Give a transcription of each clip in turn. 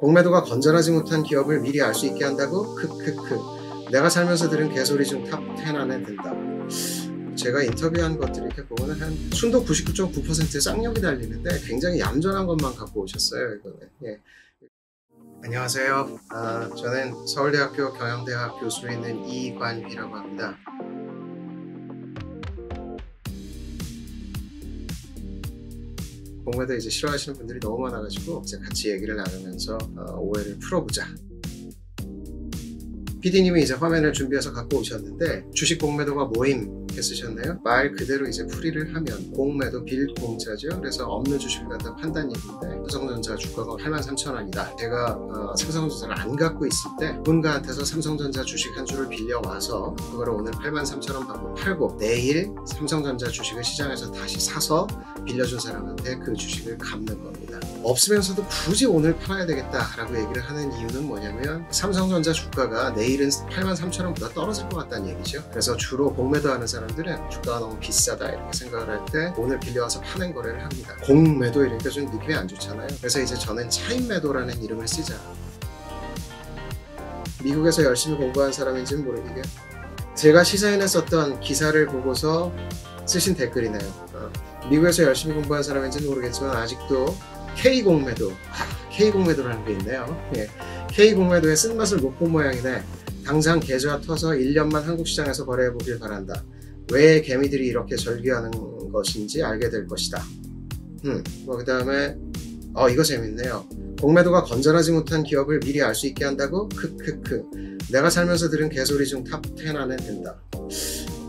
공매도가 건전하지 못한 기업을 미리 알 수 있게 한다고? 내가 살면서 들은 개소리 중 탑 10 안에 든다. 제가 인터뷰한 것들이 이렇게 보면 한 순도 99.9% 쌍욕이 달리는데 굉장히 얌전한 것만 갖고 오셨어요. 이거는. 예. 안녕하세요. 저는 서울대학교 경영대학 교수로 있는 이관휘라고 합니다. 공매도 이제 싫어하시는 분들이 너무 많아가지고 이제 같이 얘기를 나누면서 오해를 풀어보자. PD님이 이제 화면을 준비해서 갖고 오셨는데 주식 공매도가 뭐임 이렇게 쓰셨네요. 말 그대로 이제 풀이를 하면 공매도 빌공짜죠. 그래서 없는 주식을 갖다 판단 얘기인데 삼성전자 주가가 83,000원이다. 제가 삼성전자를 안 갖고 있을 때 누군가한테서 삼성전자 주식 한 주를 빌려와서 그거를 오늘 83,000원 받고 팔고 내일 삼성전자 주식을 시장에서 다시 사서 빌려준 사람한테 그 주식을 갚는 겁니다. 없으면서도 굳이 오늘 팔아야 되겠다라고 얘기를 하는 이유는 뭐냐면 삼성전자 주가가 내일은 83,000원보다 떨어질 것 같다는 얘기죠. 그래서 주로 공매도하는 사람들은 주가가 너무 비싸다 이렇게 생각을 할 때 오늘 빌려와서 파는 거래를 합니다. 공매도 이러니까 좀 느낌이 안 좋잖아요. 그래서 이제 저는 차익매도라는 이름을 쓰자. 미국에서 열심히 공부한 사람인지는 모르겠게 제가 시사인에 썼던 기사를 보고서 쓰신 댓글이네요. 미국에서 열심히 공부한 사람인지는 모르겠지만 아직도 K공매도, K공매도라는 게 있네요. 예. K공매도의 쓴맛을 못 본 모양이네. 당장 계좌 터서 1년만 한국 시장에서 거래해 보길 바란다. 왜 개미들이 이렇게 절규하는 것인지 알게 될 것이다. 그 다음에 이거 재밌네요. 공매도가 건전하지 못한 기업을 미리 알 수 있게 한다고? 내가 살면서 들은 개소리 중 탑 10 안에 든다.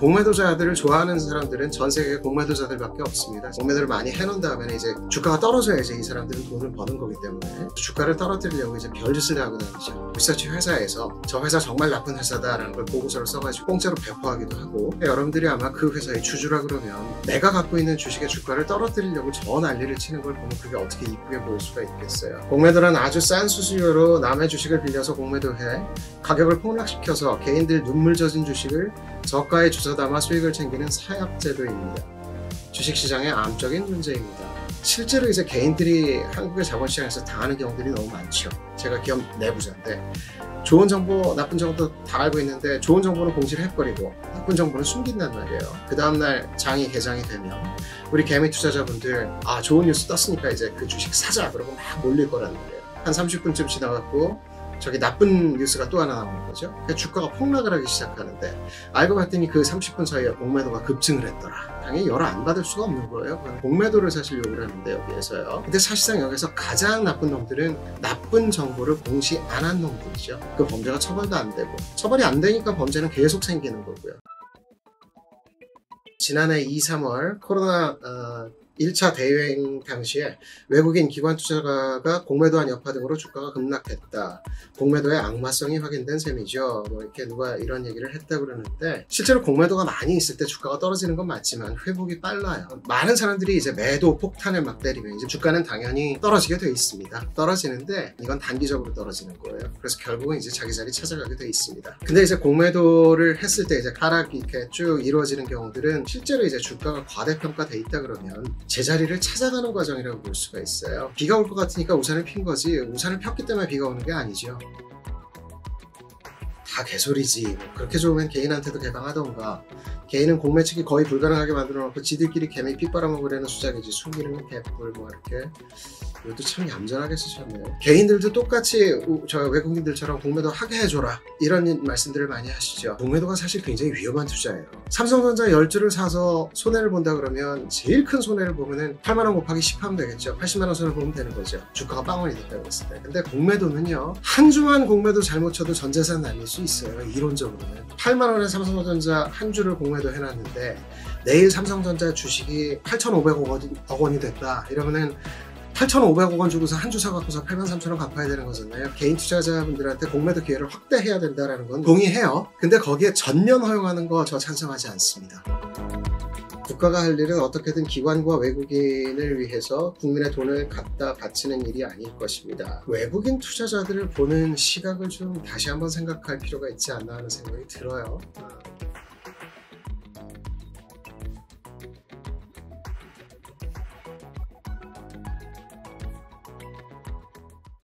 공매도자들을 좋아하는 사람들은 전 세계 공매도자들밖에 없습니다. 공매도를 많이 해놓은 다음에 이제 주가가 떨어져야지 이 사람들은 돈을 버는 거기 때문에 주가를 떨어뜨리려고 이제 별짓을 하고 다니죠. 리서치 회사에서 저 회사 정말 나쁜 회사다라는 걸 보고서를 써가지고 공짜로 배포하기도 하고 여러분들이 아마 그 회사의 주주라 그러면 내가 갖고 있는 주식의 주가를 떨어뜨리려고 저 난리를 치는 걸 보면 그게 어떻게 이쁘게 보일 수가 있겠어요. 공매도란 아주 싼 수수료로 남의 주식을 빌려서 공매도해 가격을 폭락시켜서 개인들 눈물 젖은 주식을 저가에 주워 담아 수익을 챙기는 사약제도입니다. 주식시장의 암적인 문제입니다. 실제로 이제 개인들이 한국의 자본시장에서 당하는 경우들이 너무 많죠. 제가 기업 내부자인데 좋은 정보, 나쁜 정보 다 알고 있는데 좋은 정보는 공시를 해버리고 나쁜 정보는 숨긴단 말이에요. 그 다음날 장이 개장이 되면 우리 개미 투자자분들 좋은 뉴스 떴으니까 이제 그 주식 사자 그러고 막 몰릴 거란 말이에요. 한 30분쯤 지나갔고 저기 나쁜 뉴스가 또 하나 나오는 거죠. 그러니까 주가가 폭락을 하기 시작하는데 알고 봤더니 그 30분 사이에 공매도가 급증을 했더라. 당연히 열을 안 받을 수가 없는 거예요. 공매도를 사실 요구를 하는데 여기에서요. 근데 사실상 여기서 가장 나쁜 놈들은 나쁜 정보를 공시 안 한 놈들이죠. 그 범죄가 처벌도 안 되고 처벌이 안 되니까 범죄는 계속 생기는 거고요. 지난해 2, 3월 코로나 1차 대유행 당시에 외국인 기관 투자가가 공매도한 여파 등으로 주가가 급락했다. 공매도의 악마성이 확인된 셈이죠. 이렇게 누가 이런 얘기를 했다고 그러는데 실제로 공매도가 많이 있을 때 주가가 떨어지는 건 맞지만 회복이 빨라요. 많은 사람들이 이제 매도 폭탄을 막 때리면 이제 주가는 당연히 떨어지게 돼 있습니다. 떨어지는데 이건 단기적으로 떨어지는 거예요. 그래서 결국은 이제 자기 자리 찾아가게 돼 있습니다. 근데 이제 공매도를 했을 때 이제 하락이 이렇게 쭉 이루어지는 경우들은 실제로 이제 주가가 과대평가돼 있다 그러면 제자리를 찾아가는 과정이라고 볼 수가 있어요. 비가 올 것 같으니까 우산을 핀 거지 우산을 폈기 때문에 비가 오는 게 아니죠. 다 개소리지. 그렇게 좋으면 개인한테도 개방하던가. 개인은 공매측이 거의 불가능하게 만들어 놓고 지들끼리 개미 피 빨아먹으려는 수작이지. 숨기는 개뿔 이렇게. 이것도 참 얌전하게 쓰셨네요. 개인들도 똑같이 저 외국인들처럼 공매도 하게 해줘라 이런 말씀들을 많이 하시죠. 공매도가 사실 굉장히 위험한 투자예요. 삼성전자 10주를 사서 손해를 본다 그러면 제일 큰 손해를 보면은 8만원 곱하기 10 하면 되겠죠. 80만원 손해를 보면 되는 거죠. 주가가 빵원이 됐다고 했을 때. 근데 공매도는요 한 주만 공매도 잘못 쳐도 전 재산 날릴 수 있어요. 이론적으로는 8만원에 삼성전자 한 주를 공매도 해놨는데 내일 삼성전자 주식이 8,500억 원이 됐다 이러면은 8,500억 원 주고서 한 주 사갖고서 83,000원 갚아야 되는 거잖아요. 개인 투자자분들한테 공매도 기회를 확대해야 된다는 건 동의해요. 근데 거기에 전면 허용하는 거 저 찬성하지 않습니다. 국가가 할 일은 어떻게든 기관과 외국인을 위해서 국민의 돈을 갖다 바치는 일이 아닐 것입니다. 외국인 투자자들을 보는 시각을 좀 다시 한번 생각할 필요가 있지 않나 하는 생각이 들어요.